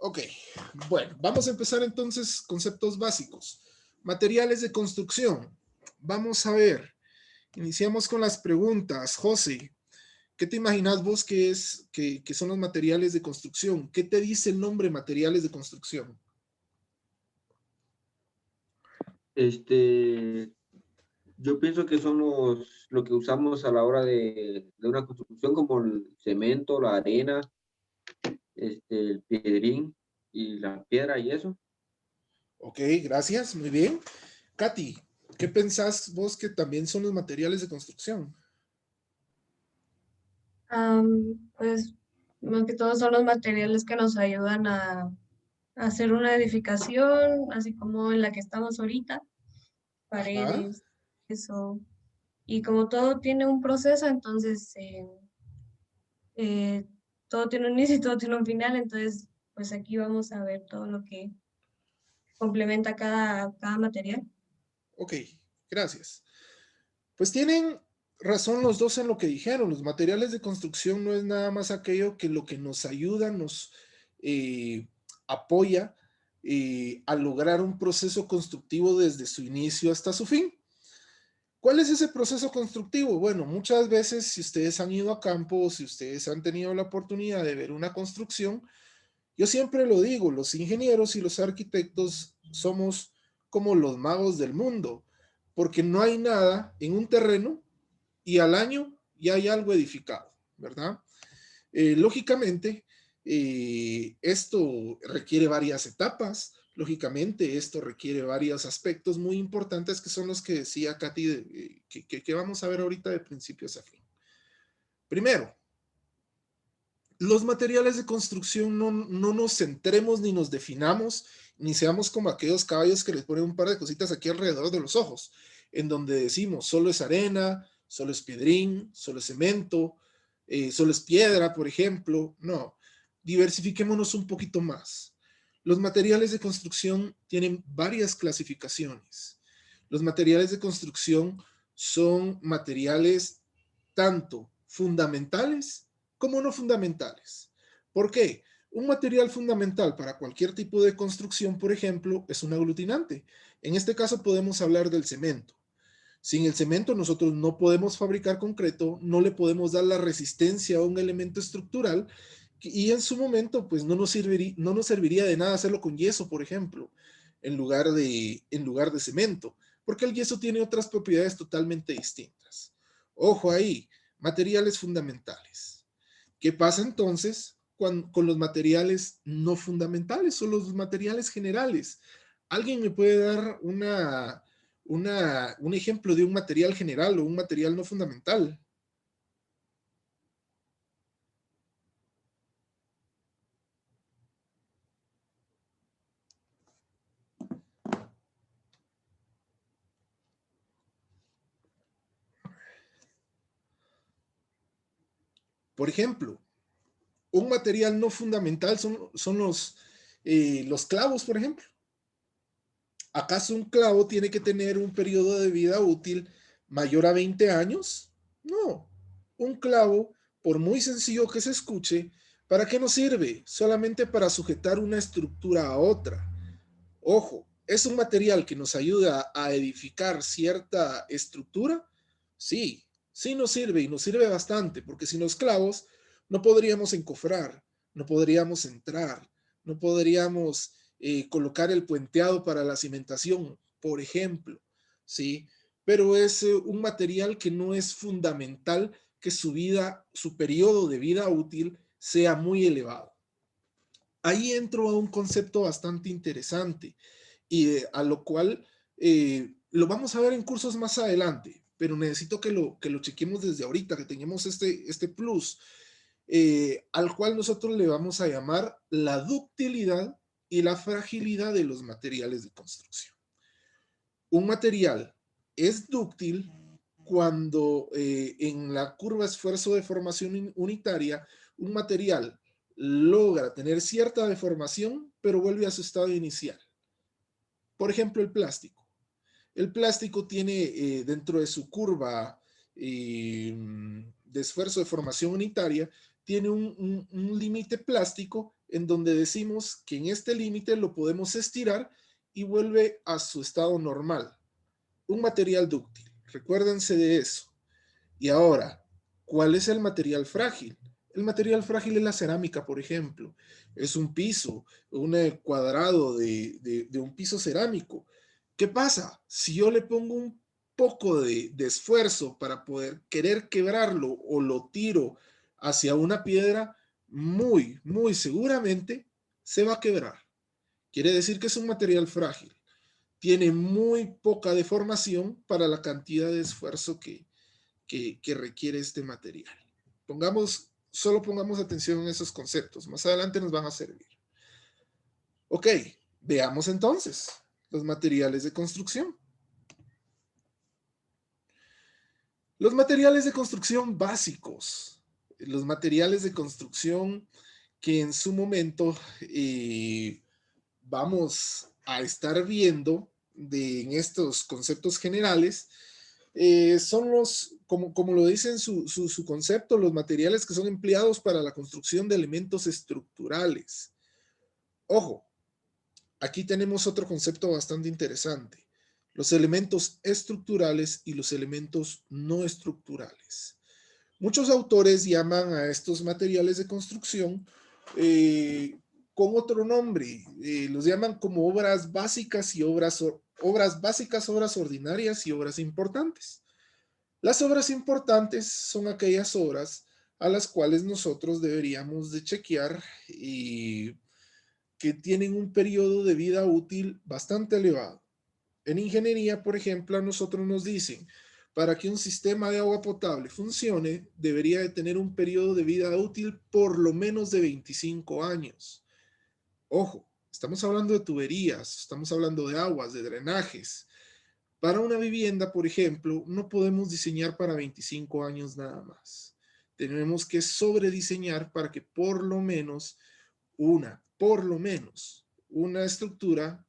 Ok, bueno, vamos a empezar entonces conceptos básicos. Materiales de construcción. Vamos a ver, iniciamos con las preguntas. José, ¿qué te imaginas vos que son los materiales de construcción? ¿Qué te dice el nombre materiales de construcción? Este, yo pienso que son lo que usamos a la hora de una construcción, como el cemento, la arena, el piedrín y la piedra y eso. Ok, gracias, muy bien. Katy, ¿qué pensás vos que también son los materiales de construcción? Pues más que todo son los materiales que nos ayudan a hacer una edificación, así como en la que estamos ahorita, Ajá, paredes, eso. Y como todo tiene un proceso, entonces eh, todo tiene un inicio y todo tiene un final, entonces pues aquí vamos a ver todo lo que complementa cada material. ok, gracias. Pues tienen razón los dos en lo que dijeron. Los materiales de construcción no es nada más aquello que lo que nos ayuda, nos eh, apoya a lograr un proceso constructivo desde su inicio hasta su fin. ¿Cuál es ese proceso constructivo? Bueno, muchas veces si ustedes han ido a campo o si ustedes han tenido la oportunidad de ver una construcción, yo siempre lo digo, los ingenieros y los arquitectos somos como los magos del mundo, porque no hay nada en un terreno y al año ya hay algo edificado, ¿verdad? Lógicamente, esto requiere varias etapas, lógicamente esto requiere varios aspectos muy importantes que son los que decía Katy, que vamos a ver ahorita de principios a fin. Primero, los materiales de construcción no nos centremos ni nos definamos, ni seamos como aquellos caballos que les ponen un par de cositas aquí alrededor de los ojos, en donde decimos solo es arena, solo es piedrín, solo es cemento, solo es piedra, por ejemplo. No, diversifiquémonos un poquito más. Los materiales de construcción tienen varias clasificaciones. Los materiales de construcción son materiales tanto fundamentales como no fundamentales. ¿Por qué? Un material fundamental para cualquier tipo de construcción, por ejemplo, es un aglutinante. En este caso podemos hablar del cemento. Sin el cemento nosotros no podemos fabricar concreto, no le podemos dar la resistencia a un elemento estructural y en su momento pues no nos serviría de nada hacerlo con yeso, por ejemplo, en lugar de cemento, porque el yeso tiene otras propiedades totalmente distintas. Ojo ahí, materiales fundamentales. ¿Qué pasa entonces con los materiales no fundamentales o los materiales generales? ¿Alguien me puede dar un ejemplo de un material general o un material no fundamental? Por ejemplo, un material no fundamental son los clavos, por ejemplo. ¿Acaso un clavo tiene que tener un periodo de vida útil mayor a 20 años? No. Un clavo, por muy sencillo que se escuche, ¿para qué nos sirve? Solamente para sujetar una estructura a otra. Ojo, ¿es un material que nos ayuda a edificar cierta estructura? Sí, sí nos sirve y nos sirve bastante, porque sin los clavos no podríamos encofrar, no podríamos entrar, no podríamos colocar el puenteado para la cimentación, por ejemplo, ¿sí? Pero es un material que no es fundamental que su vida, su periodo de vida útil sea muy elevado. Ahí entro a un concepto bastante interesante y a lo cual lo vamos a ver en cursos más adelante, pero necesito que lo chequemos desde ahorita, que tengamos este plus, al cual nosotros le vamos a llamar la ductilidad y la fragilidad de los materiales de construcción. Un material es dúctil cuando en la curva esfuerzo de formación unitaria, un material logra tener cierta deformación, pero vuelve a su estado inicial. Por ejemplo, el plástico. El plástico tiene dentro de su curva de esfuerzo de formación unitaria, tiene un límite plástico en donde decimos que en este límite lo podemos estirar y vuelve a su estado normal. Un material dúctil. Recuérdense de eso. Y ahora, ¿cuál es el material frágil? El material frágil es la cerámica, por ejemplo. Es un piso, un cuadrado de un piso cerámico. ¿Qué pasa? Si yo le pongo un poco de esfuerzo para poder querer quebrarlo o lo tiro hacia una piedra, muy seguramente se va a quebrar. Quiere decir que es un material frágil. Tiene muy poca deformación para la cantidad de esfuerzo que requiere este material. Solo pongamos atención en esos conceptos. Más adelante nos van a servir. Ok, veamos entonces los materiales de construcción. Los materiales de construcción básicos. Los materiales de construcción que en su momento vamos a estar viendo en estos conceptos generales. Son como lo dice en su concepto, los materiales que son empleados para la construcción de elementos estructurales. Ojo, aquí tenemos otro concepto bastante interesante. Los elementos estructurales y los elementos no estructurales. Muchos autores llaman a estos materiales de construcción con otro nombre. Los llaman como obras básicas y obras ordinarias y obras importantes. Las obras importantes son aquellas obras a las cuales nosotros deberíamos de chequear y que tienen un periodo de vida útil bastante elevado. En ingeniería, por ejemplo, a nosotros nos dicen, para que un sistema de agua potable funcione, debería de tener un periodo de vida útil por lo menos de 25 años. Ojo, estamos hablando de tuberías, estamos hablando de aguas, de drenajes. Para una vivienda, por ejemplo, no podemos diseñar para 25 años nada más. Tenemos que sobrediseñar para que por lo menos una estructura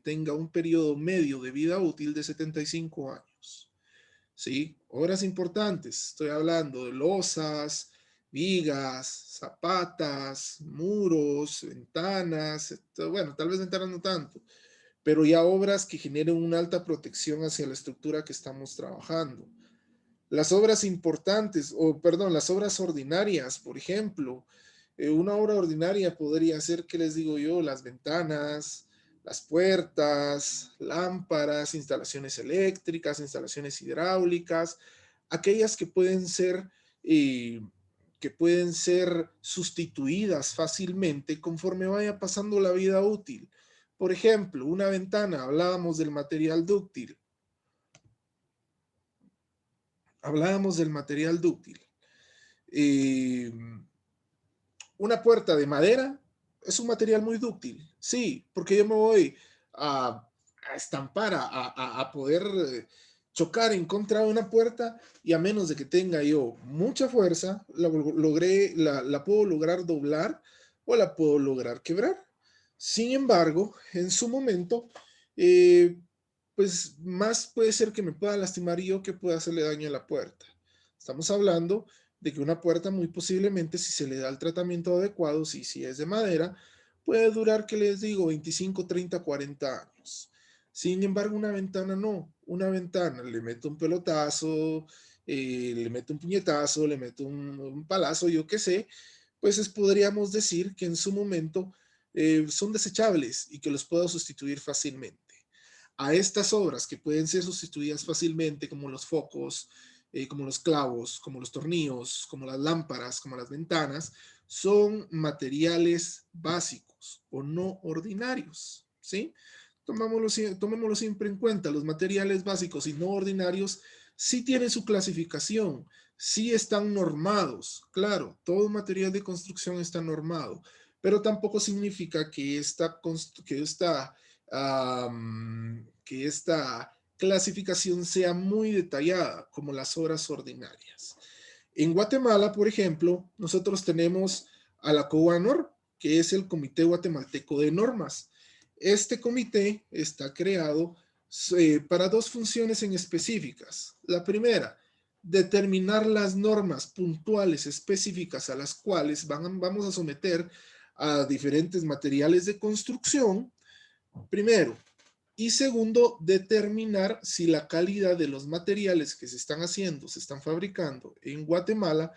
tenga un periodo medio de vida útil de 75 años. ¿Sí? Obras importantes, estoy hablando de losas, vigas, zapatas, muros, ventanas, bueno, tal vez ventanas no tanto, pero ya obras que generen una alta protección hacia la estructura que estamos trabajando. Las obras importantes, las obras ordinarias, por ejemplo, una obra ordinaria podría ser, ¿qué les digo yo? Las ventanas, las puertas, lámparas, instalaciones eléctricas, instalaciones hidráulicas, aquellas que pueden ser sustituidas fácilmente conforme vaya pasando la vida útil. Por ejemplo, una ventana, hablábamos del material dúctil. Una puerta de madera es un material muy dúctil. Sí, porque yo me voy a estampar, a poder chocar en contra de una puerta y a menos de que tenga yo mucha fuerza, la puedo lograr doblar o la puedo lograr quebrar. Sin embargo, en su momento, pues más puede ser que me pueda lastimar yo que pueda hacerle daño a la puerta. Estamos hablando de que una puerta muy posiblemente, si se le da el tratamiento adecuado, si es de madera, puede durar, ¿qué les digo? 25, 30, 40 años. Sin embargo, una ventana no. Una ventana le meto un pelotazo, le meto un puñetazo, le meto un palazo, yo qué sé, pues podríamos decir que en su momento son desechables y que los puedo sustituir fácilmente. A estas obras que pueden ser sustituidas fácilmente, como los focos, como los clavos, como los tornillos, como las lámparas, como las ventanas, son materiales básicos o no ordinarios, ¿sí? Tomémoslo siempre en cuenta. Los materiales básicos y no ordinarios sí tienen su clasificación, sí están normados. Claro, todo material de construcción está normado, pero tampoco significa que esta clasificación sea muy detallada como las obras ordinarias. En Guatemala, por ejemplo, nosotros tenemos a la COGUANOR, que es el Comité Guatemalteco de Normas. Este comité está creado para dos funciones en específicas. La primera, determinar las normas puntuales específicas a las cuales vamos a someter a diferentes materiales de construcción, primero. Y segundo, determinar si la calidad de los materiales que se están haciendo, se están fabricando en Guatemala,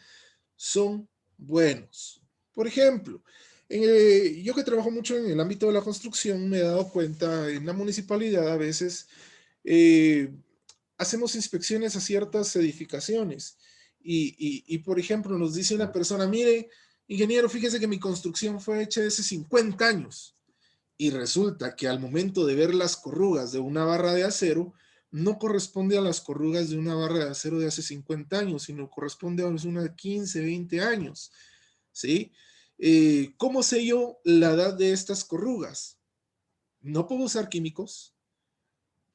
son buenos. Por ejemplo, yo que trabajo mucho en el ámbito de la construcción, me he dado cuenta en la municipalidad a veces hacemos inspecciones a ciertas edificaciones y, por ejemplo, nos dice una persona, mire, ingeniero, fíjese que mi construcción fue hecha hace 50 años. Y resulta que al momento de ver las corrugas de una barra de acero, no corresponde a las corrugas de una barra de acero de hace 50 años, sino corresponde a una de 15, 20 años. ¿Sí? ¿Cómo sé yo la edad de estas corrugas? No puedo usar químicos.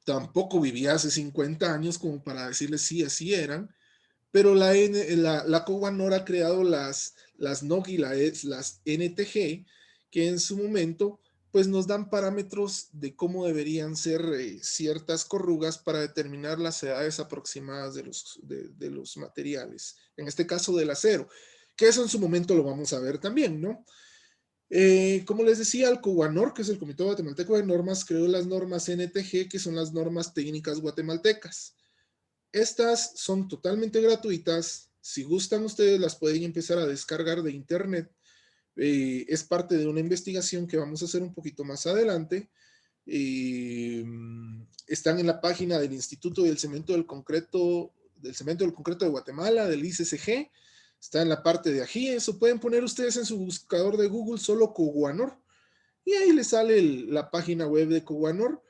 Tampoco vivía hace 50 años como para decirles sí, así eran. Pero la Cowanor ha creado las NOG y las NTG, que en su momento pues nos dan parámetros de cómo deberían ser ciertas corrugas para determinar las edades aproximadas de los materiales, en este caso del acero, que eso en su momento lo vamos a ver también, ¿no? Como les decía, el COGUANOR, que es el Comité Guatemalteco de Normas, creó las normas NTG, que son las normas técnicas guatemaltecas. Estas son totalmente gratuitas. Si gustan, ustedes las pueden empezar a descargar de internet. Es parte de una investigación que vamos a hacer un poquito más adelante. Están en la página del Instituto del Cemento del Concreto de Guatemala, del ICCG. Está en la parte de aquí. Eso pueden poner ustedes en su buscador de Google solo Coguanor y ahí les sale la página web de Coguanor.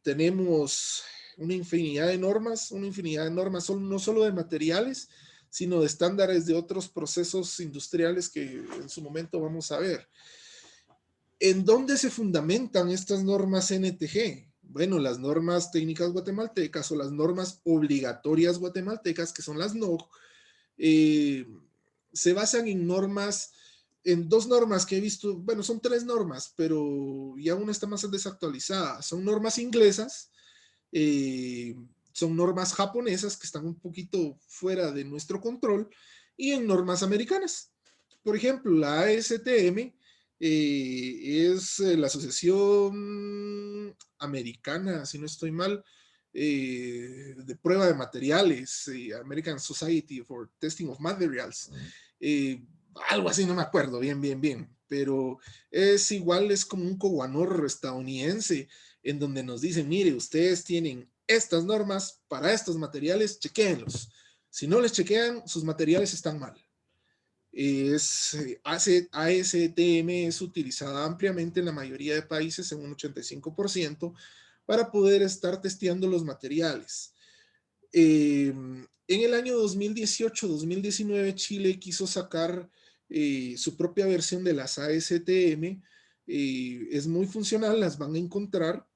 Tenemos una infinidad de normas, no solo de materiales, sino de estándares de otros procesos industriales que en su momento vamos a ver. ¿En dónde se fundamentan estas normas NTG? Bueno, las normas técnicas guatemaltecas o las normas obligatorias guatemaltecas, que son las NOG, se basan en dos normas que he visto, bueno, son tres normas, pero ya una está más desactualizada. Son normas inglesas, son normas japonesas que están un poquito fuera de nuestro control, y en normas americanas. Por ejemplo, la ASTM es la Asociación Americana, si no estoy mal, de prueba de materiales, American Society for Testing of Materials, algo así, no me acuerdo bien, pero es igual, es como un Coguanor estadounidense, en donde nos dicen, mire, ustedes tienen estas normas para estos materiales, chequéenlos. Si no les chequean, sus materiales están mal. ASTM es utilizada ampliamente en la mayoría de países, en un 85%, para poder estar testeando los materiales. En el año 2018-2019, Chile quiso sacar su propia versión de las ASTM. Es muy funcional, las van a encontrar,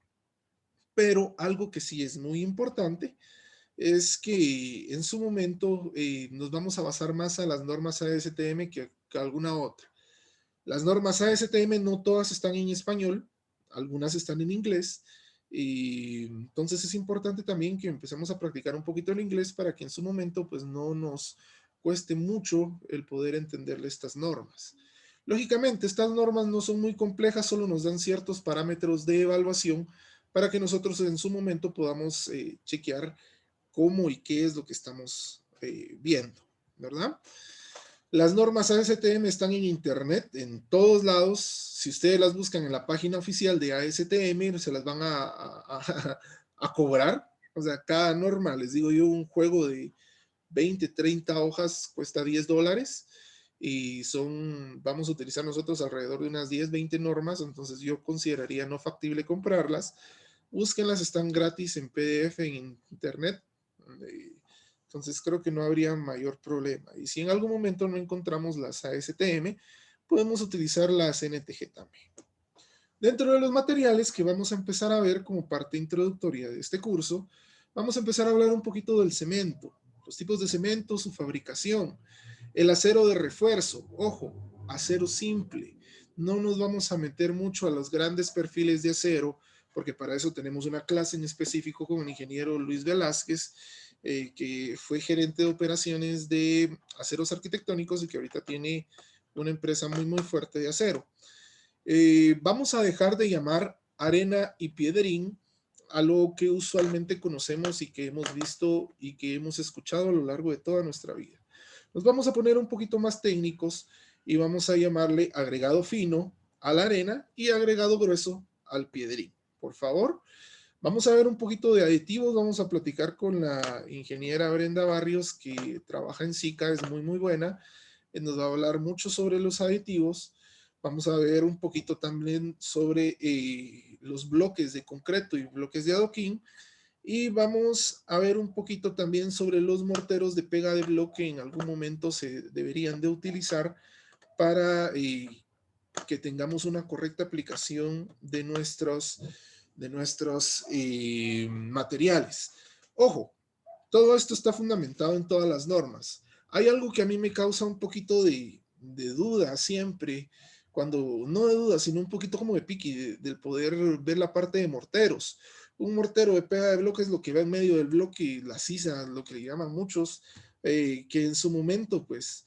pero algo que sí es muy importante es que en su momento nos vamos a basar más a las normas ASTM que alguna otra. Las normas ASTM no todas están en español, algunas están en inglés, y entonces es importante también que empecemos a practicar un poquito el inglés para que en su momento pues no nos cueste mucho el poder entenderle estas normas. Lógicamente, estas normas no son muy complejas, solo nos dan ciertos parámetros de evaluación para que nosotros en su momento podamos chequear cómo y qué es lo que estamos viendo, ¿verdad? Las normas ASTM están en internet, en todos lados. Si ustedes las buscan en la página oficial de ASTM, se las van a cobrar. O sea, cada norma, les digo yo, un juego de 20, 30 hojas cuesta $10 y vamos a utilizar nosotros alrededor de unas 10, 20 normas, entonces yo consideraría no factible comprarlas. Búsquenlas, están gratis en PDF en internet. Entonces creo que no habría mayor problema. Y si en algún momento no encontramos las ASTM, podemos utilizar las NTG también. Dentro de los materiales que vamos a empezar a ver como parte introductoria de este curso, vamos a empezar a hablar un poquito del cemento, los tipos de cemento, su fabricación, el acero de refuerzo, ojo, acero simple. No nos vamos a meter mucho a los grandes perfiles de acero, porque para eso tenemos una clase en específico con el ingeniero Luis Velázquez, que fue gerente de operaciones de aceros arquitectónicos y que ahorita tiene una empresa muy, muy fuerte de acero. Vamos a dejar de llamar arena y piedrín a lo que usualmente conocemos y que hemos visto y que hemos escuchado a lo largo de toda nuestra vida. Nos vamos a poner un poquito más técnicos y vamos a llamarle agregado fino a la arena y agregado grueso al piedrín. Por favor, vamos a ver un poquito de aditivos. Vamos a platicar con la ingeniera Brenda Barrios, que trabaja en SICA, es muy, muy buena. Nos va a hablar mucho sobre los aditivos. Vamos a ver un poquito también sobre los bloques de concreto y bloques de adoquín. Y vamos a ver un poquito también sobre los morteros de pega de bloque. En algún momento se deberían de utilizar para que tengamos una correcta aplicación de nuestros materiales. Ojo, todo esto está fundamentado en todas las normas. Hay algo que a mí me causa un poquito de duda siempre, cuando no de duda, sino un poquito como de piqui, del poder ver la parte de morteros. Un mortero de pega de bloque es lo que va en medio del bloque, la sisa, lo que le llaman muchos, que en su momento, pues,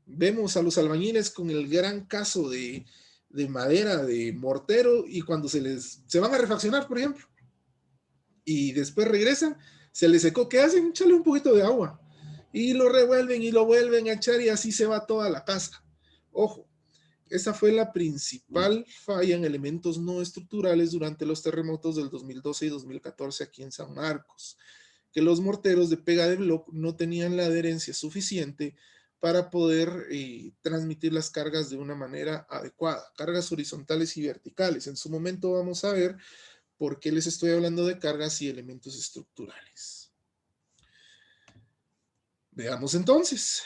vemos a los albañiles con el gran caso de madera, de mortero, y cuando se van a refaccionar, por ejemplo, y después regresan, se les secó, ¿qué hacen? Echarle un poquito de agua y lo revuelven y lo vuelven a echar y así se va toda la casa. Ojo, esa fue la principal falla en elementos no estructurales durante los terremotos del 2012 y 2014 aquí en San Marcos, que los morteros de pega de bloque no tenían la adherencia suficiente para poder transmitir las cargas de una manera adecuada, cargas horizontales y verticales. En su momento vamos a ver por qué les estoy hablando de cargas y elementos estructurales. Veamos entonces,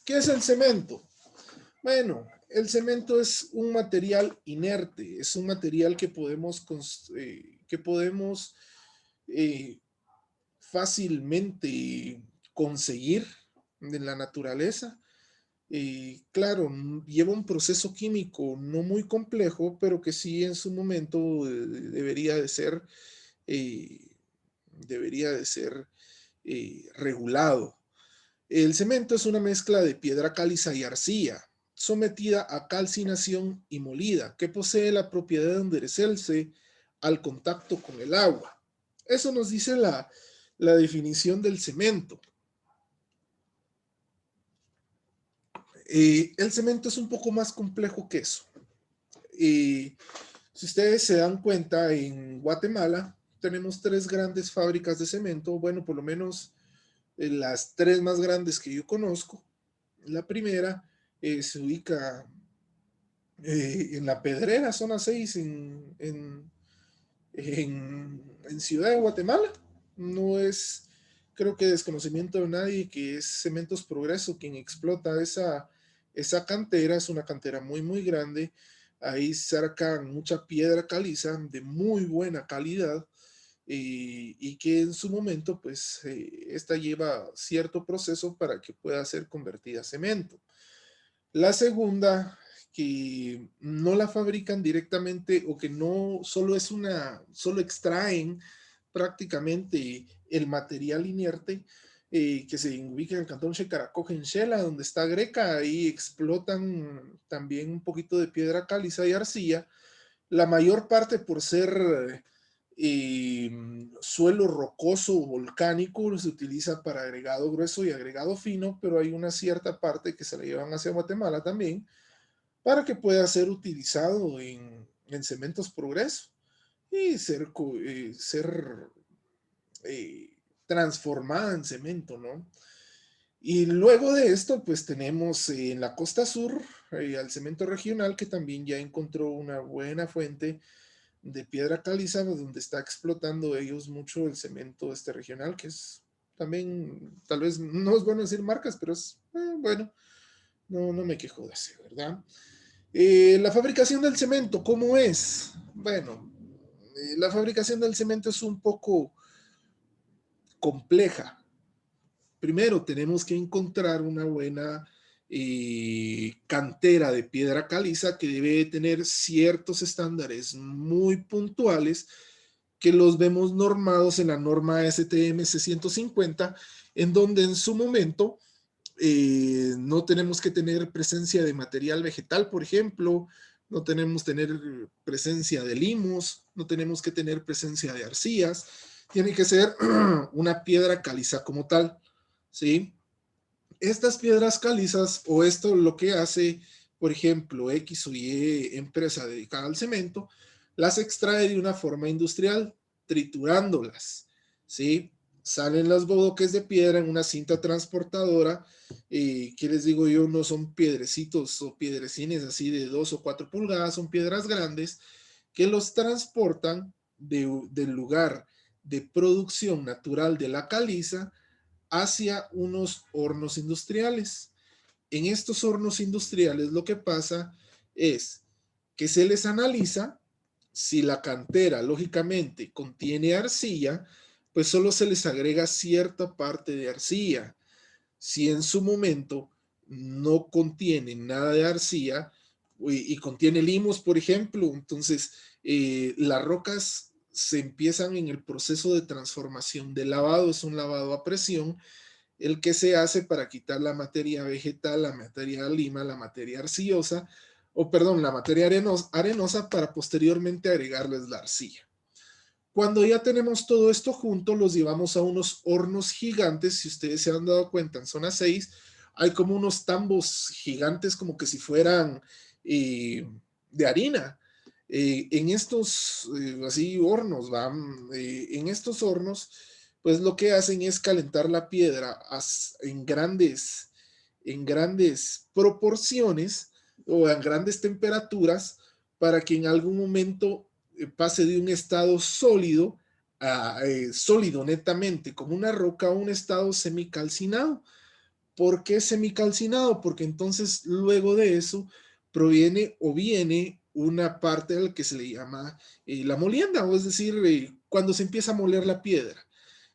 ¿qué es el cemento? Bueno, el cemento es un material inerte, es un material que podemos fácilmente conseguir en la naturaleza. Claro, lleva un proceso químico no muy complejo, pero que sí en su momento debería de ser regulado. El cemento es una mezcla de piedra caliza y arcilla, sometida a calcinación y molida, que posee la propiedad de endurecerse al contacto con el agua. Eso nos dice la definición del cemento. El cemento es un poco más complejo que eso. Si ustedes se dan cuenta, en Guatemala tenemos 3 grandes fábricas de cemento, bueno, por lo menos las 3 más grandes que yo conozco. La primera se ubica en La Pedrera, zona 6, en Ciudad de Guatemala. No es, creo que desconocimiento de nadie, que es Cementos Progreso quien explota esa cantera. Es una cantera muy, muy grande. Ahí sacan mucha piedra caliza de muy buena calidad. Y que en su momento, pues, esta lleva cierto proceso para que pueda ser convertida a cemento. La segunda, que no la fabrican directamente o que no solo solo extraen prácticamente el material inerte, que se ubica en el cantón Xecaracoje, en Xela, donde está Greca. Ahí explotan también un poquito de piedra caliza y arcilla, la mayor parte por ser suelo rocoso o volcánico. Se utiliza para agregado grueso y agregado fino, pero hay una cierta parte que se la llevan hacia Guatemala también para que pueda ser utilizado en Cementos Progreso y ser transformada en cemento, ¿no? Y luego de esto, pues tenemos en la costa sur al cemento regional, que también ya encontró una buena fuente de piedra caliza, donde está explotando ellos mucho el cemento regional, que es también, tal vez no es bueno decir marcas, pero es bueno, no me quejo de eso, ¿verdad? La fabricación del cemento, ¿cómo es? Bueno, la fabricación del cemento es un poco compleja. Primero tenemos que encontrar una buena cantera de piedra caliza, que debe tener ciertos estándares muy puntuales que los vemos normados en la norma ASTM C150, en donde en su momento no tenemos que tener presencia de material vegetal, por ejemplo, no tenemos que tener presencia de limos, no tenemos que tener presencia de arcillas, tiene que ser una piedra caliza como tal, ¿sí? Estas piedras calizas, o esto lo que hace, por ejemplo, X o Y empresa dedicada al cemento, las extrae de una forma industrial, triturándolas, ¿sí? Salen los bodoques de piedra en una cinta transportadora, que les digo yo, no son piedrecitos o piedrecines así de 2 o 4 pulgadas, son piedras grandes que los transportan del lugar de producción natural de la caliza hacia unos hornos industriales. En estos hornos industriales lo que pasa es que se les analiza si la cantera lógicamente contiene arcilla, pues solo se les agrega cierta parte de arcilla. Si en su momento no contiene nada de arcilla y contiene limos, por ejemplo, entonces las rocas se empiezan en el proceso de transformación de lavado, es un lavado a presión, el que se hace para quitar la materia vegetal, la materia lima, la materia arcillosa, o perdón, la materia arenosa para posteriormente agregarles la arcilla. Cuando ya tenemos todo esto junto, los llevamos a unos hornos gigantes. Si ustedes se han dado cuenta, en zona 6 hay como unos tambos gigantes, como que si fueran de harina. En estos así hornos, en estos hornos, pues lo que hacen es calentar la piedra en grandes proporciones o en grandes temperaturas para que en algún momento pase de un estado sólido a sólido netamente, como una roca, a un estado semicalcinado. ¿Por qué semicalcinado? Porque entonces luego de eso proviene o viene una parte al que se le llama la molienda, o es decir, cuando se empieza a moler la piedra.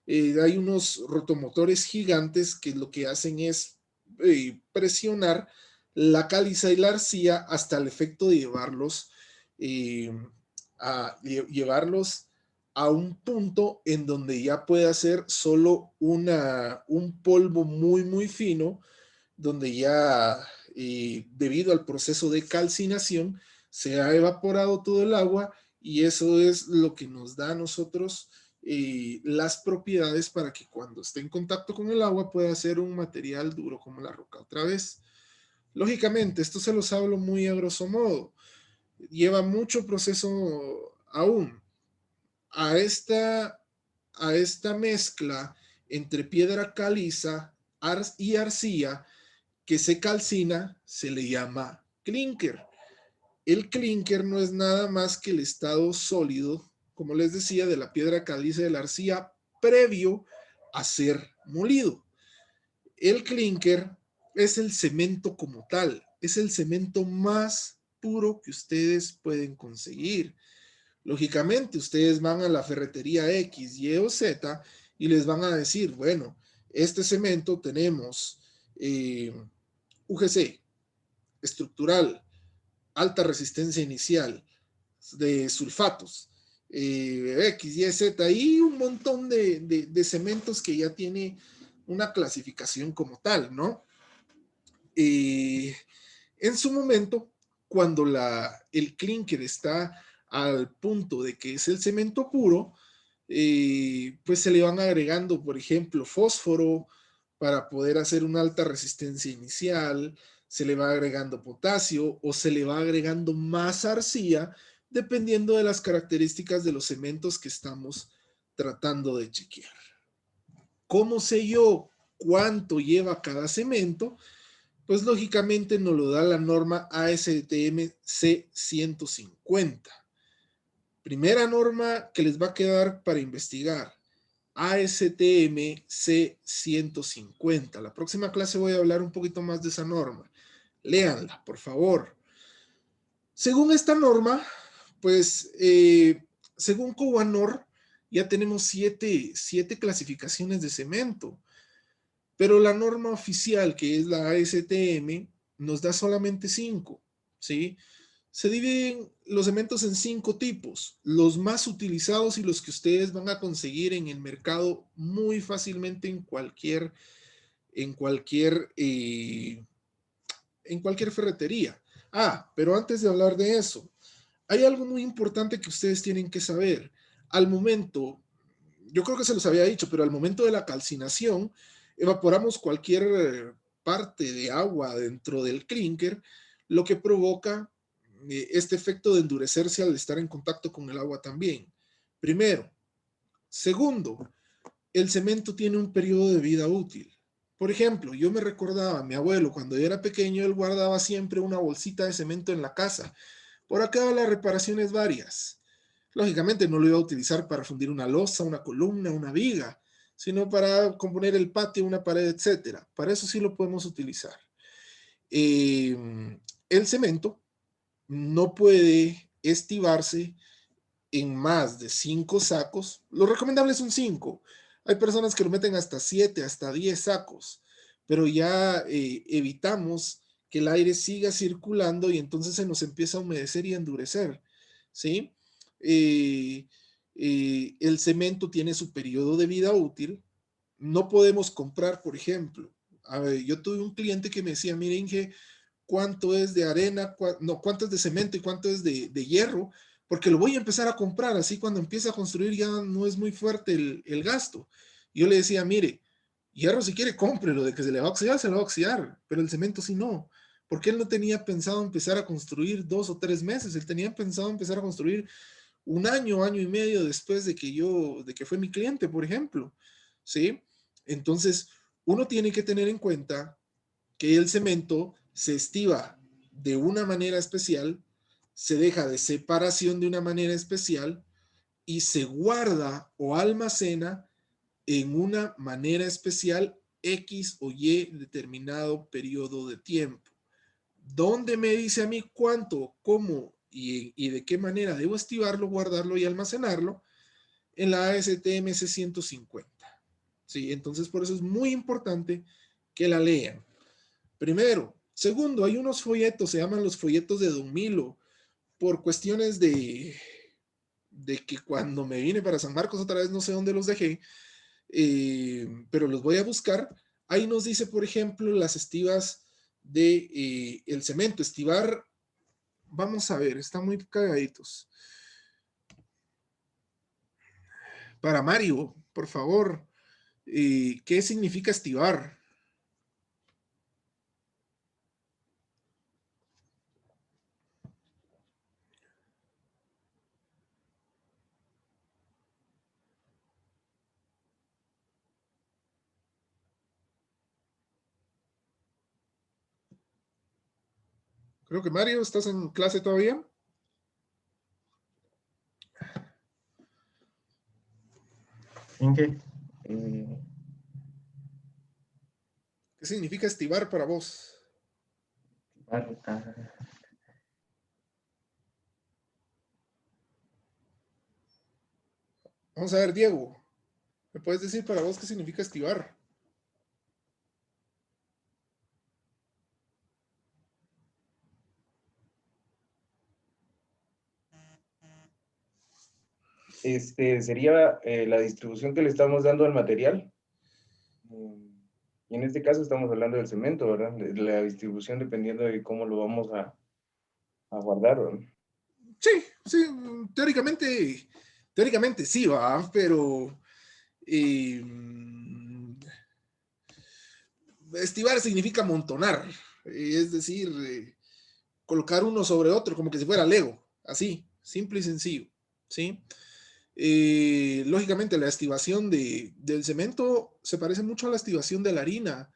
Hay unos rotomotores gigantes que lo que hacen es presionar la caliza y la arcilla hasta el efecto de eh, llevarlos a un punto en donde ya puede hacer solo un polvo muy, muy fino, donde ya debido al proceso de calcinación se ha evaporado todo el agua y eso es lo que nos da a nosotros las propiedades para que cuando esté en contacto con el agua pueda ser un material duro como la roca otra vez. Lógicamente, esto se los hablo muy a grosso modo. Lleva mucho proceso aún. A esta mezcla entre piedra caliza y arcilla que se calcina se le llama clinker. El clinker no es nada más que el estado sólido, como les decía, de la piedra caliza y de la arcilla previo a ser molido. El clinker es el cemento como tal, es el cemento más puro que ustedes pueden conseguir. Lógicamente, ustedes van a la ferretería X, Y o Z y les van a decir, bueno, este cemento tenemos UGC, estructural, alta resistencia inicial, de sulfatos, X, Y, Z y un montón de cementos que ya tiene una clasificación como tal, ¿no? En su momento, cuando el clinker está al punto de que es el cemento puro, pues se le van agregando, por ejemplo, fósforo para poder hacer una alta resistencia inicial, se le va agregando potasio o se le va agregando más arcilla, dependiendo de las características de los cementos que estamos tratando de chequear. ¿Cómo sé yo cuánto lleva cada cemento? Pues lógicamente nos lo da la norma ASTM C150. Primera norma que les va a quedar para investigar, ASTM C150. La próxima clase voy a hablar un poquito más de esa norma. Léanla, por favor. Según esta norma, pues según Cobanor, ya tenemos siete clasificaciones de cemento. Pero la norma oficial, que es la ASTM, nos da solamente 5, ¿sí? Se dividen los cementos en 5 tipos, los más utilizados y los que ustedes van a conseguir en el mercado muy fácilmente en cualquier, eh, en cualquier ferretería. Ah, pero antes de hablar de eso, hay algo muy importante que ustedes tienen que saber. Al momento, yo creo que se los había dicho, pero al momento de la calcinación, evaporamos cualquier parte de agua dentro del clinker, lo que provoca este efecto de endurecerse al estar en contacto con el agua también. Primero. Segundo, el cemento tiene un periodo de vida útil. Por ejemplo, yo me recordaba a mi abuelo cuando yo era pequeño, él guardaba siempre una bolsita de cemento en la casa. Por acá las reparaciones varias. Lógicamente no lo iba a utilizar para fundir una losa, una columna, una viga, sino para componer el patio, una pared, etcétera. Para eso sí lo podemos utilizar. Eh, el cemento no puede estivarse en más de 5 sacos. Lo recomendable son 5. Hay personas que lo meten hasta 7, hasta 10 sacos, pero ya evitamos que el aire siga circulando y entonces se nos empieza a humedecer y a endurecer, ¿sí? Eh, el cemento tiene su periodo de vida útil. No podemos comprar, por ejemplo, a ver, yo tuve un cliente que me decía, mire Inge, ¿cuánto es de arena? No, ¿cuánto es de cemento y cuánto es de hierro? Porque lo voy a empezar a comprar, así cuando empiece a construir ya no es muy fuerte el gasto. Y yo le decía, mire, hierro si quiere cómprelo, de que se le va a oxidar, se le va a oxidar, pero el cemento sí no, porque él no tenía pensado empezar a construir 2 o 3 meses, él tenía pensado empezar a construir un año, año y medio después de que fue mi cliente, por ejemplo, ¿sí? Entonces, uno tiene que tener en cuenta que el cemento se estiva de una manera especial, se deja de separación de una manera especial y se guarda o almacena en una manera especial X o Y determinado periodo de tiempo. ¿Dónde me dice a mí cuánto, cómo y de qué manera debo estivarlo, guardarlo y almacenarlo? En la ASTM C150. Sí, entonces por eso es muy importante que la lean. Primero. Segundo, hay unos folletos, se llaman los folletos de Don Milo, por cuestiones de que cuando me vine para San Marcos otra vez no sé dónde los dejé, pero los voy a buscar. Ahí nos dice, por ejemplo, las estivas de el cemento. Estivar, vamos a ver, están muy cagaditos. Para Mario, por favor, ¿qué significa estivar? Creo que Mario, ¿estás en clase todavía? Inge, ¿Qué significa estivar para vos? Vamos a ver, Diego, ¿me puedes decir para vos qué significa estivar? sería la distribución que le estamos dando al material. Y en este caso estamos hablando del cemento, ¿verdad? De la distribución dependiendo de cómo lo vamos a guardar, ¿verdad? Sí, sí, teóricamente sí, va, pero eh, estivar significa amontonar, es decir, colocar uno sobre otro, como que si fuera Lego, así, simple y sencillo, ¿sí? Lógicamente la estivación del cemento se parece mucho a la estivación de la harina.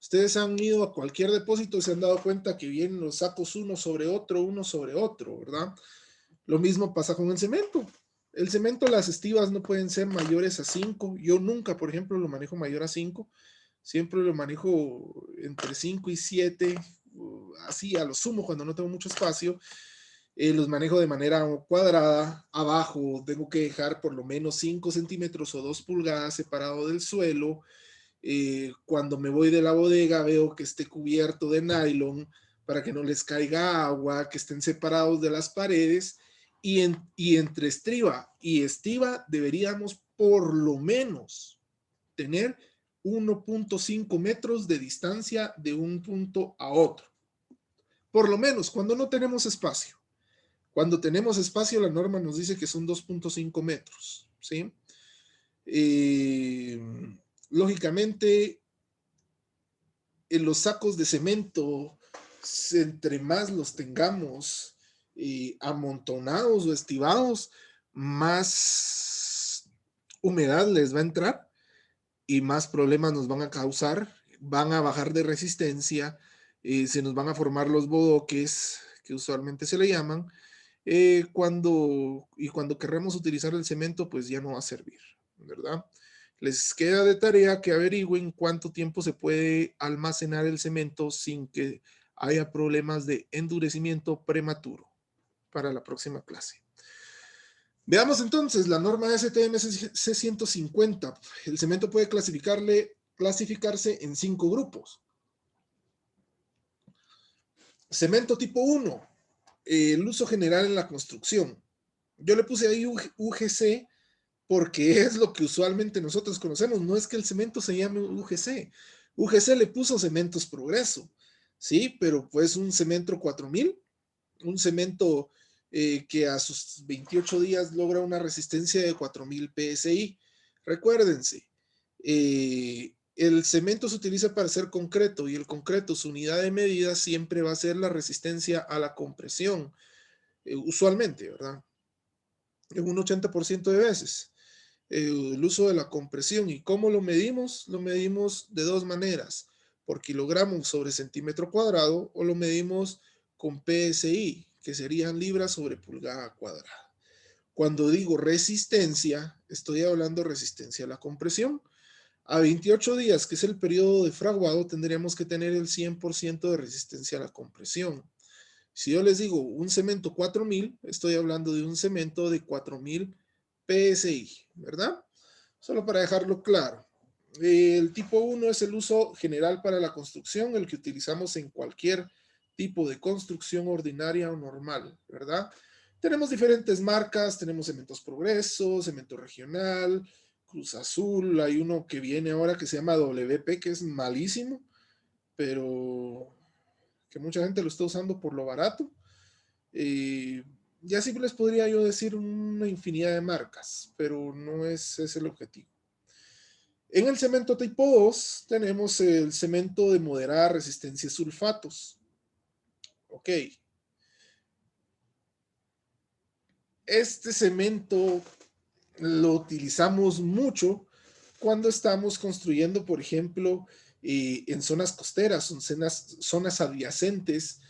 Ustedes han ido a cualquier depósito y se han dado cuenta que vienen los sacos uno sobre otro, ¿verdad? Lo mismo pasa con el cemento. El cemento, las estivas no pueden ser mayores a 5. Yo nunca, por ejemplo, lo manejo mayor a 5. Siempre lo manejo entre 5 y 7, así a lo sumo cuando no tengo mucho espacio. Los manejo de manera cuadrada. Abajo tengo que dejar por lo menos 5 centímetros o 2 pulgadas separado del suelo. Cuando me voy de la bodega veo que esté cubierto de nylon para que no les caiga agua, que estén separados de las paredes, y entre estriba y estiva deberíamos por lo menos tener 1.5 metros de distancia de un punto a otro. Por lo menos cuando no tenemos espacio. Cuando tenemos espacio, la norma nos dice que son 2.5 metros, ¿sí? Lógicamente, en los sacos de cemento, entre más los tengamos amontonados o estivados, más humedad les va a entrar y más problemas nos van a causar, van a bajar de resistencia, se nos van a formar los bodoques, que usualmente se le llaman, cuando querramos utilizar el cemento, pues ya no va a servir, ¿verdad? Les queda de tarea que averigüen cuánto tiempo se puede almacenar el cemento sin que haya problemas de endurecimiento prematuro para la próxima clase. Veamos entonces la norma STM C150. El cemento puede clasificarse en 5 grupos. Cemento tipo 1, el uso general en la construcción. Yo le puse ahí UGC porque es lo que usualmente nosotros conocemos. No es que el cemento se llame UGC. UGC le puso Cementos Progreso, ¿sí? Pero pues un cemento 4000, un cemento que a sus 28 días logra una resistencia de 4000 PSI. Recuérdense, el cemento se utiliza para hacer concreto y el concreto, su unidad de medida siempre va a ser la resistencia a la compresión, usualmente, ¿verdad? En un 80% de veces. El uso de la compresión. ¿Y cómo lo medimos? Lo medimos de 2 maneras, por kilogramo sobre centímetro cuadrado, o lo medimos con PSI, que serían libras sobre pulgada cuadrada. Cuando digo resistencia, estoy hablando de resistencia a la compresión. A 28 días, que es el periodo de fraguado, tendríamos que tener el 100% de resistencia a la compresión. Si yo les digo un cemento 4000, estoy hablando de un cemento de 4000 PSI, ¿verdad? Solo para dejarlo claro. El tipo 1 es el uso general para la construcción, el que utilizamos en cualquier tipo de construcción ordinaria o normal, ¿verdad? Tenemos diferentes marcas, tenemos Cementos Progreso, Cemento Regional, Cruz Azul, hay uno que viene ahora que se llama WP, que es malísimo, pero que mucha gente lo está usando por lo barato. Y así les podría yo decir una infinidad de marcas, pero no es ese el objetivo. En el cemento tipo 2 tenemos el cemento de moderada resistencia a sulfatos. Ok. Este cemento lo utilizamos mucho cuando estamos construyendo, por ejemplo, en zonas costeras, zonas adyacentes,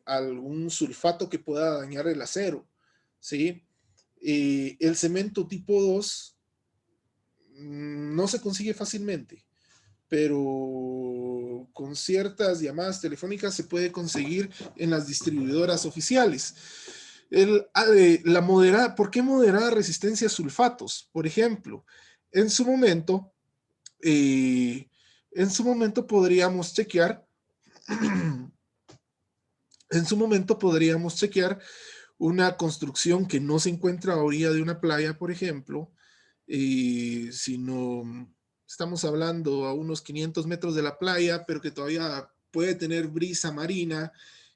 algún sulfato que pueda dañar el acero, ¿sí? El cemento tipo 2 no se consigue fácilmente, pero con ciertas llamadas telefónicas se puede conseguir en las distribuidoras oficiales. ¿Por qué moderada resistencia a sulfatos? Por ejemplo, en su momento podríamos chequear una construcción que no se encuentra a orilla de una playa, por ejemplo, sino estamos hablando a unos 500 metros de la playa, pero que todavía puede tener brisa marina,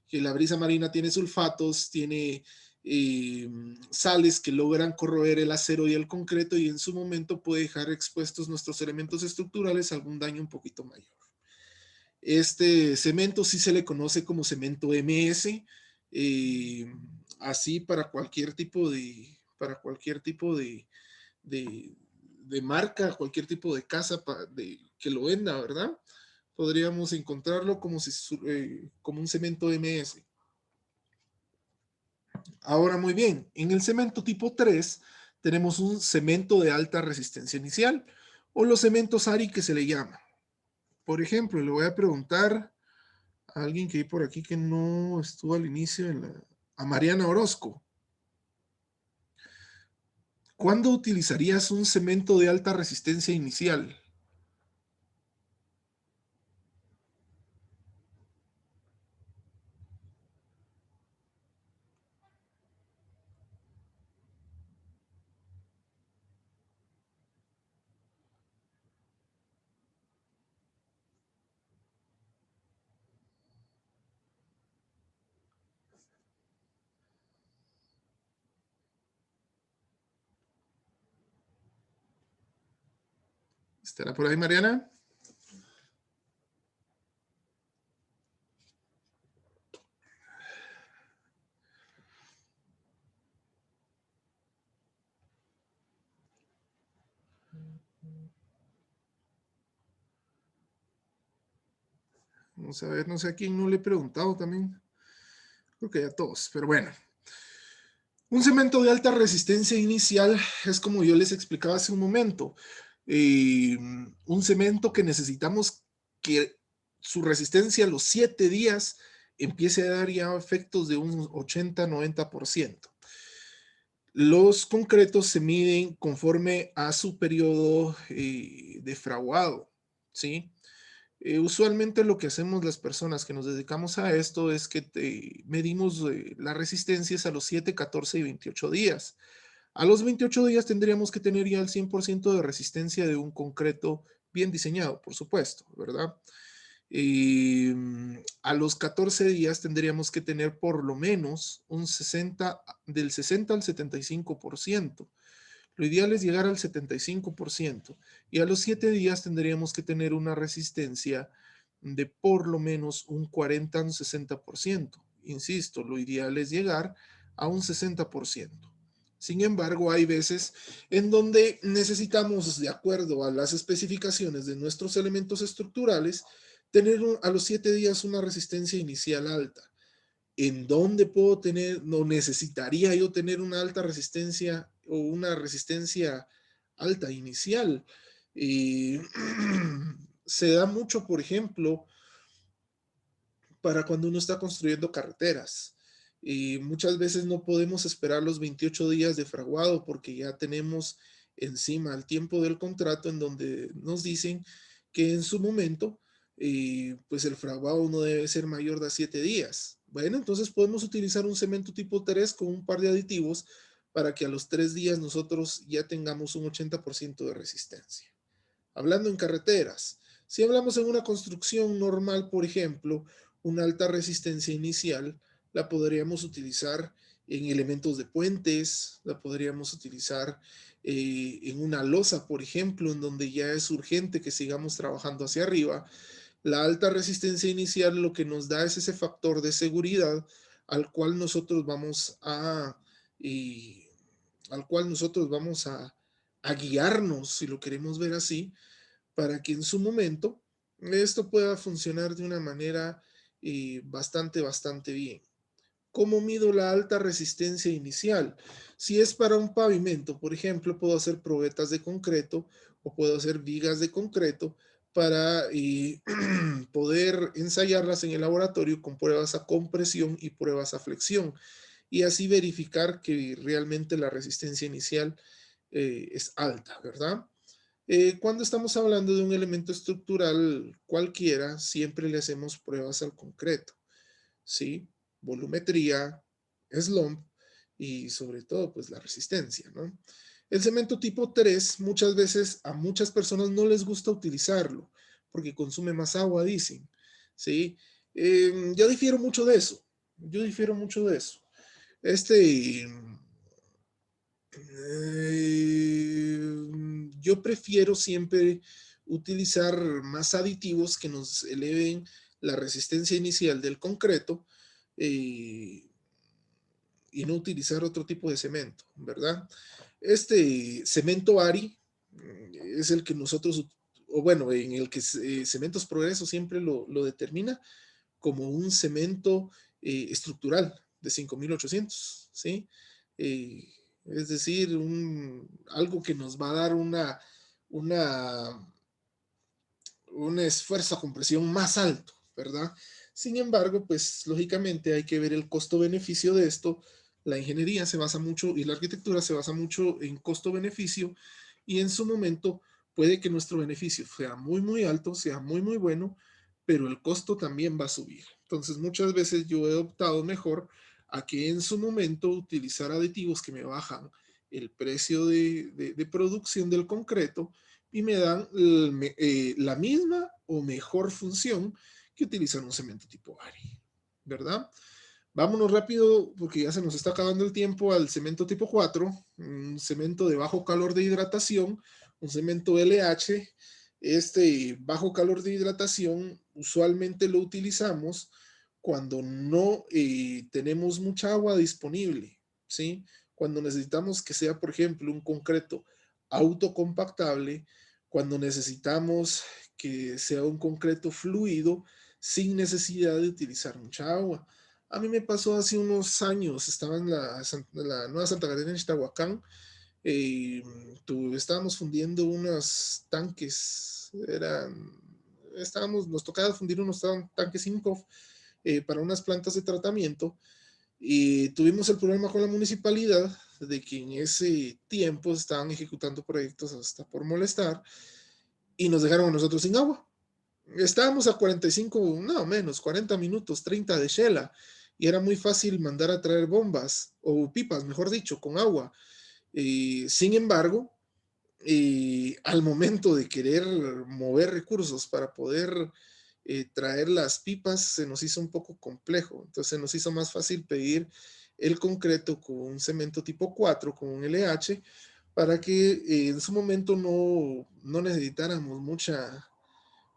que la brisa marina tiene sulfatos, tiene sales que logran corroer el acero y el concreto, y en su momento puede dejar expuestos nuestros elementos estructurales a algún daño un poquito mayor. Este cemento sí se le conoce como cemento MS, así para cualquier tipo de marca, cualquier tipo de casa que lo venda, ¿verdad? Podríamos encontrarlo como un cemento MS. Ahora, muy bien, en el cemento tipo 3 tenemos un cemento de alta resistencia inicial, o los cementos ARI que se le llama. Por ejemplo, le voy a preguntar a alguien que hay por aquí que no estuvo al inicio, a Mariana Orozco. ¿Cuándo utilizarías un cemento de alta resistencia inicial? ¿Estará por ahí, Mariana? Vamos a ver, no sé a quién no le he preguntado también. Creo que a todos, pero bueno. Un cemento de alta resistencia inicial es como yo les explicaba hace un momento. Un cemento que necesitamos que su resistencia a los 7 días empiece a dar ya efectos de un 80-90%. Los concretos se miden conforme a su periodo de fraguado, ¿sí? Usualmente lo que hacemos las personas que nos dedicamos a esto es que medimos las resistencias a los 7, 14 y 28 días. A los 28 días tendríamos que tener ya el 100% de resistencia de un concreto bien diseñado, por supuesto, ¿verdad? A los 14 días tendríamos que tener por lo menos del 60 al 75%. Lo ideal es llegar al 75%. Y a los 7 días tendríamos que tener una resistencia de por lo menos un 40 a un 60%. Insisto, lo ideal es llegar a un 60%. Sin embargo, hay veces en donde necesitamos, de acuerdo a las especificaciones de nuestros elementos estructurales, tener a los 7 días una resistencia inicial alta. ¿En dónde puedo tener, no necesitaría yo tener una alta resistencia o una resistencia alta inicial? Se da mucho, por ejemplo, para cuando uno está construyendo carreteras. Muchas veces no podemos esperar los 28 días de fraguado porque ya tenemos encima el tiempo del contrato en donde nos dicen que en su momento pues el fraguado no debe ser mayor de 7 días. Bueno, entonces podemos utilizar un cemento tipo 3 con un par de aditivos para que a los 3 días nosotros ya tengamos un 80% de resistencia. Hablando en carreteras, si hablamos en una construcción normal, por ejemplo, una alta resistencia inicial la podríamos utilizar en elementos de puentes, la podríamos utilizar en una losa, por ejemplo, en donde ya es urgente que sigamos trabajando hacia arriba. La alta resistencia inicial lo que nos da es ese factor de seguridad al cual nosotros vamos a, a guiarnos, si lo queremos ver así, para que en su momento esto pueda funcionar de una manera bastante bien. ¿Cómo mido la alta resistencia inicial? Si es para un pavimento, por ejemplo, puedo hacer probetas de concreto o puedo hacer vigas de concreto para poder ensayarlas en el laboratorio con pruebas a compresión y pruebas a flexión y así verificar que realmente la resistencia inicial es alta, ¿verdad? Cuando estamos hablando de un elemento estructural cualquiera, siempre le hacemos pruebas al concreto, ¿sí? Volumetría, slump y sobre todo pues la resistencia, ¿no? El cemento tipo 3 muchas veces a muchas personas no les gusta utilizarlo porque consume más agua, dicen, ¿sí? Yo difiero mucho de eso, yo prefiero siempre utilizar más aditivos que nos eleven la resistencia inicial del concreto y no utilizar otro tipo de cemento, ¿verdad? Este cemento ARI es el que nosotros, o bueno, en el que Cementos Progreso siempre lo determina como un cemento estructural de 5800, ¿sí? Es decir, algo que nos va a dar un esfuerzo a compresión más alto, ¿verdad? Sin embargo, pues lógicamente hay que ver el costo-beneficio de esto. La ingeniería se basa mucho y la arquitectura se basa mucho en costo-beneficio y en su momento puede que nuestro beneficio sea muy alto, sea muy bueno, pero el costo también va a subir. Entonces muchas veces yo he optado mejor a que en su momento utilizar aditivos que me bajan el precio de producción del concreto y me dan la misma o mejor función que utilizar un cemento tipo ARI, ¿verdad? Vámonos rápido porque ya se nos está acabando el tiempo al cemento tipo 4, un cemento de bajo calor de hidratación, un cemento LH. Este bajo calor de hidratación usualmente lo utilizamos cuando no tenemos mucha agua disponible, ¿sí? Cuando necesitamos que sea, por ejemplo, un concreto autocompactable, cuando necesitamos que sea un concreto fluido sin necesidad de utilizar mucha agua. A mí me pasó hace unos años, estaba en la Nueva Santa Catarina en Ixtahuacán, estábamos fundiendo unos tanques, nos tocaba fundir unos tanques Sincof para unas plantas de tratamiento y tuvimos el problema con la municipalidad de que en ese tiempo estaban ejecutando proyectos hasta por molestar y nos dejaron a nosotros sin agua. Estábamos a 45, no menos, 40 minutos, 30 de Shela y era muy fácil mandar a traer bombas o pipas, mejor dicho, con agua. Sin embargo, al momento de querer mover recursos para poder traer las pipas, se nos hizo un poco complejo. Entonces se nos hizo más fácil pedir el concreto con un cemento tipo 4, con un LH, para que en su momento no necesitáramos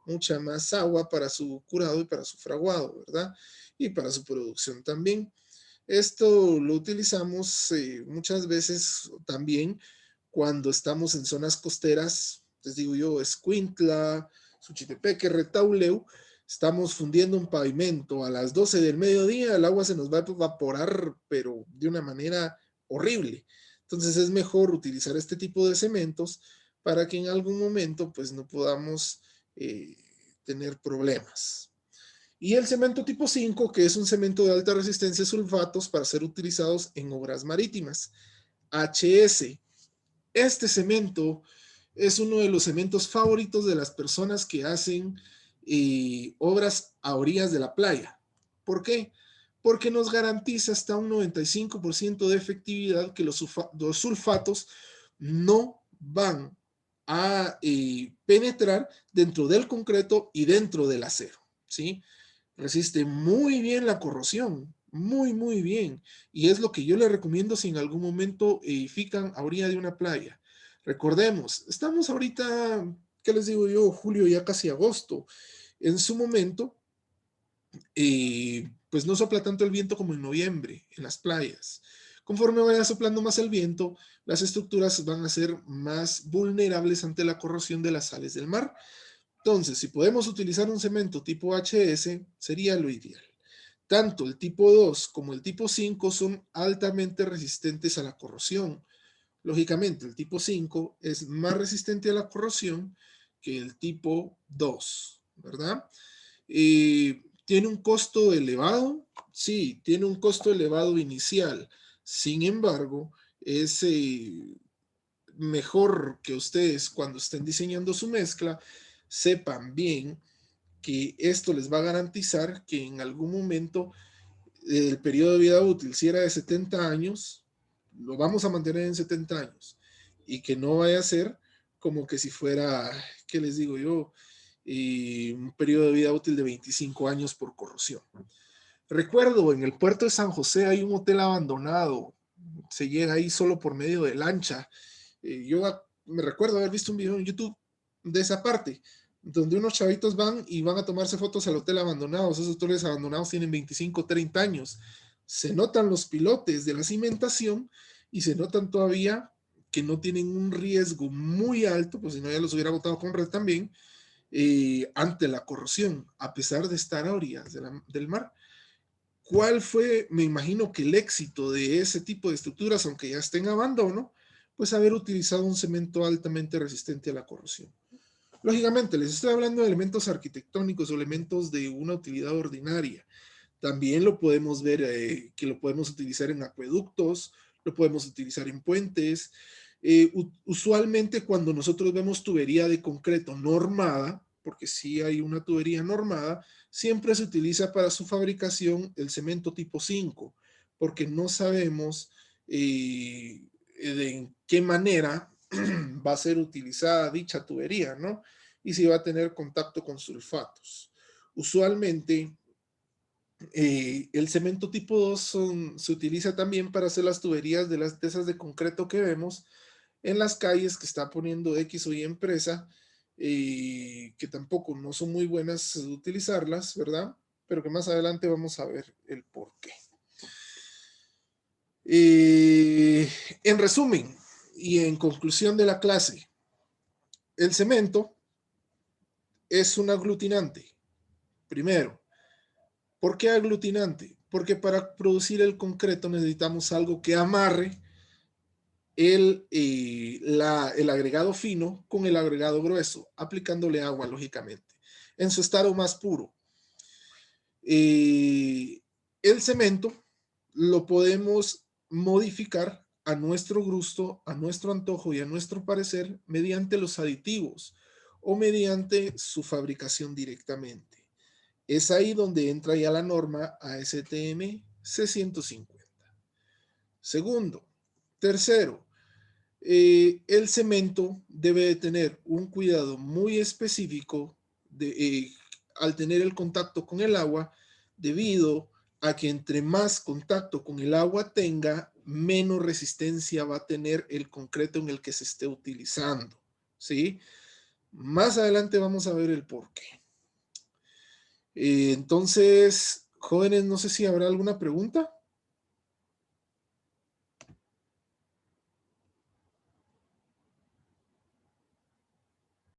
mucha más agua para su curado y para su fraguado, ¿verdad? Y para su producción también. Esto lo utilizamos muchas veces también cuando estamos en zonas costeras, les digo yo, Escuintla, Suchitepeque, Retauleu, estamos fundiendo un pavimento a las 12 del mediodía, el agua se nos va a evaporar, pero de una manera horrible. Entonces es mejor utilizar este tipo de cementos para que en algún momento pues no podamos tener problemas. Y el cemento tipo 5, que es un cemento de alta resistencia a sulfatos para ser utilizados en obras marítimas. HS. Este cemento es uno de los cementos favoritos de las personas que hacen obras a orillas de la playa. ¿Por qué? Porque nos garantiza hasta un 95% de efectividad que los sulfatos no van a penetrar dentro del concreto y dentro del acero, ¿sí? Resiste muy bien la corrosión, muy, muy bien. Y es lo que yo le recomiendo si en algún momento edifican a orilla de una playa. Recordemos, estamos ahorita, ¿qué les digo yo? Julio, ya casi agosto. En su momento, pues no sopla tanto el viento como en noviembre en las playas. Conforme vaya soplando más el viento, las estructuras van a ser más vulnerables ante la corrosión de las sales del mar. Entonces, si podemos utilizar un cemento tipo HS, sería lo ideal. Tanto el tipo 2 como el tipo 5 son altamente resistentes a la corrosión. Lógicamente, el tipo 5 es más resistente a la corrosión que el tipo 2, ¿verdad? ¿Tiene un costo elevado? Sí, tiene un costo elevado inicial. Sin embargo, es mejor que ustedes cuando estén diseñando su mezcla sepan bien que esto les va a garantizar que en algún momento el periodo de vida útil, si era de 70 años, lo vamos a mantener en 70 años y que no vaya a ser como que si fuera, ¿qué les digo yo? Un periodo de vida útil de 25 años por corrosión. Recuerdo, en el puerto de San José hay un hotel abandonado, se llega ahí solo por medio de lancha. Yo me recuerdo haber visto un video en YouTube de esa parte, donde unos chavitos van y van a tomarse fotos al hotel abandonado. Esos hoteles abandonados tienen 25, 30 años. Se notan los pilotes de la cimentación y se notan todavía que no tienen un riesgo muy alto, pues si no ya los hubiera botado con red también, ante la corrosión, a pesar de estar a orillas del mar. ¿Cuál fue, me imagino que el éxito de ese tipo de estructuras, aunque ya estén en abandono? Pues haber utilizado un cemento altamente resistente a la corrosión. Lógicamente, les estoy hablando de elementos arquitectónicos o elementos de una utilidad ordinaria. También lo podemos ver que lo podemos utilizar en acueductos, lo podemos utilizar en puentes. Usualmente cuando nosotros vemos tubería de concreto normada, porque sí hay una tubería normada, siempre se utiliza para su fabricación el cemento tipo 5, porque no sabemos de en qué manera va a ser utilizada dicha tubería, ¿no? Y si va a tener contacto con sulfatos. Usualmente, el cemento tipo 2 se utiliza también para hacer las tuberías de esas de concreto que vemos en las calles que está poniendo X o Y empresa que tampoco no son muy buenas utilizarlas, ¿verdad? Pero que más adelante vamos a ver el por qué. En resumen y en conclusión de la clase, el cemento es un aglutinante. Primero, ¿por qué aglutinante? Porque para producir el concreto necesitamos algo que amarre el agregado fino con el agregado grueso, aplicándole agua, lógicamente, en su estado más puro. El cemento lo podemos modificar a nuestro gusto, a nuestro antojo y a nuestro parecer mediante los aditivos o mediante su fabricación directamente. Es ahí donde entra ya la norma ASTM C150. Segundo, tercero, el cemento debe de tener un cuidado muy específico al tener el contacto con el agua, debido a que entre más contacto con el agua tenga, menos resistencia va a tener el concreto en el que se esté utilizando, ¿sí? Más adelante vamos a ver el por qué. Entonces, jóvenes, no sé si habrá alguna pregunta.